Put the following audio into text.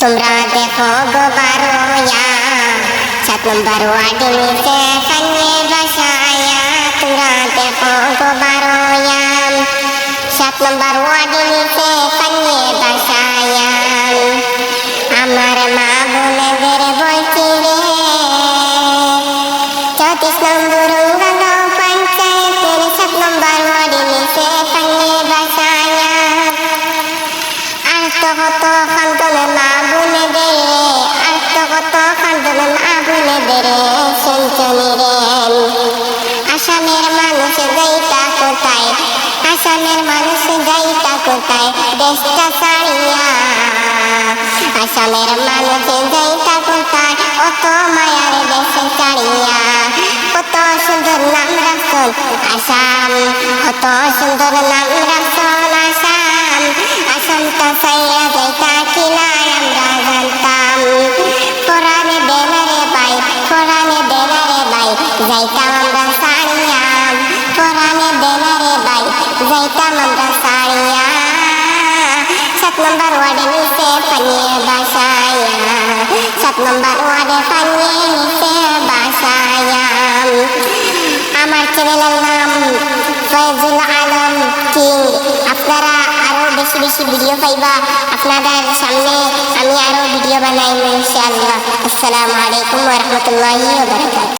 তোমরা দেখো গো বারোয়া 7 নম্বর ওয়ার্ডে নিচে কান্যে বাসায়া। তোমরা দেখো গো বারোয়া 7 নম্বর ওয়ার্ডে নিচে কান্যে বাসায়া। আমার মা বোনেদের বলছি রে 34 নম্বর গাঁও পঞ্চায়েতের 7 নম্বর ওয়ার্ডে নিচে কান্যে বাসায়া। আর তো কত কান্দনে মা বোনেদের, আর তো কত কান্দনে মা বোনেদের শুনছনি রে। আসামের মানুষ যাইতা কোথায়, আসামের মানুষ যাইতা কোথায় দেশটা ছাড়িয়া। আসামের মানুষ যাইতা কোথায় অত মায়ার দেশে ছাড়িয়া। কত সুন্দর নাম রাখছন আসাম, কত সুন্দর নাম রাখছন আসাম। আসামটা চাইয়া যাইতা কিনা আমরা জানতাম। কোরআনে বেনারে বাই, কোরআনে বেনারে বাই যাইতাম আমরা ছাড়িয়া। কোরআনে বেনারে বাই যাইতাম আমরা ছাড়িয়া। 7 নম্বর ওয়ার্ডে নিচে পানিয়ে বাসায়া। 7 নম্বর ওয়ার্ডে পানিয়ে নিচে বাসায়া। আমার চ্যানেলের নাম ফয়জুল আলম কিং। আপনারা আরো বেশি বেশি ভিডিও পাইবা, আপনাদের সামনে আমি আরো ভিডিও বানাইব ইনশাআল্লাহ। আসসালামু আলাইকুম ওয়া রাহমাতুল্লাহি ওয়া বারাকাতুহু।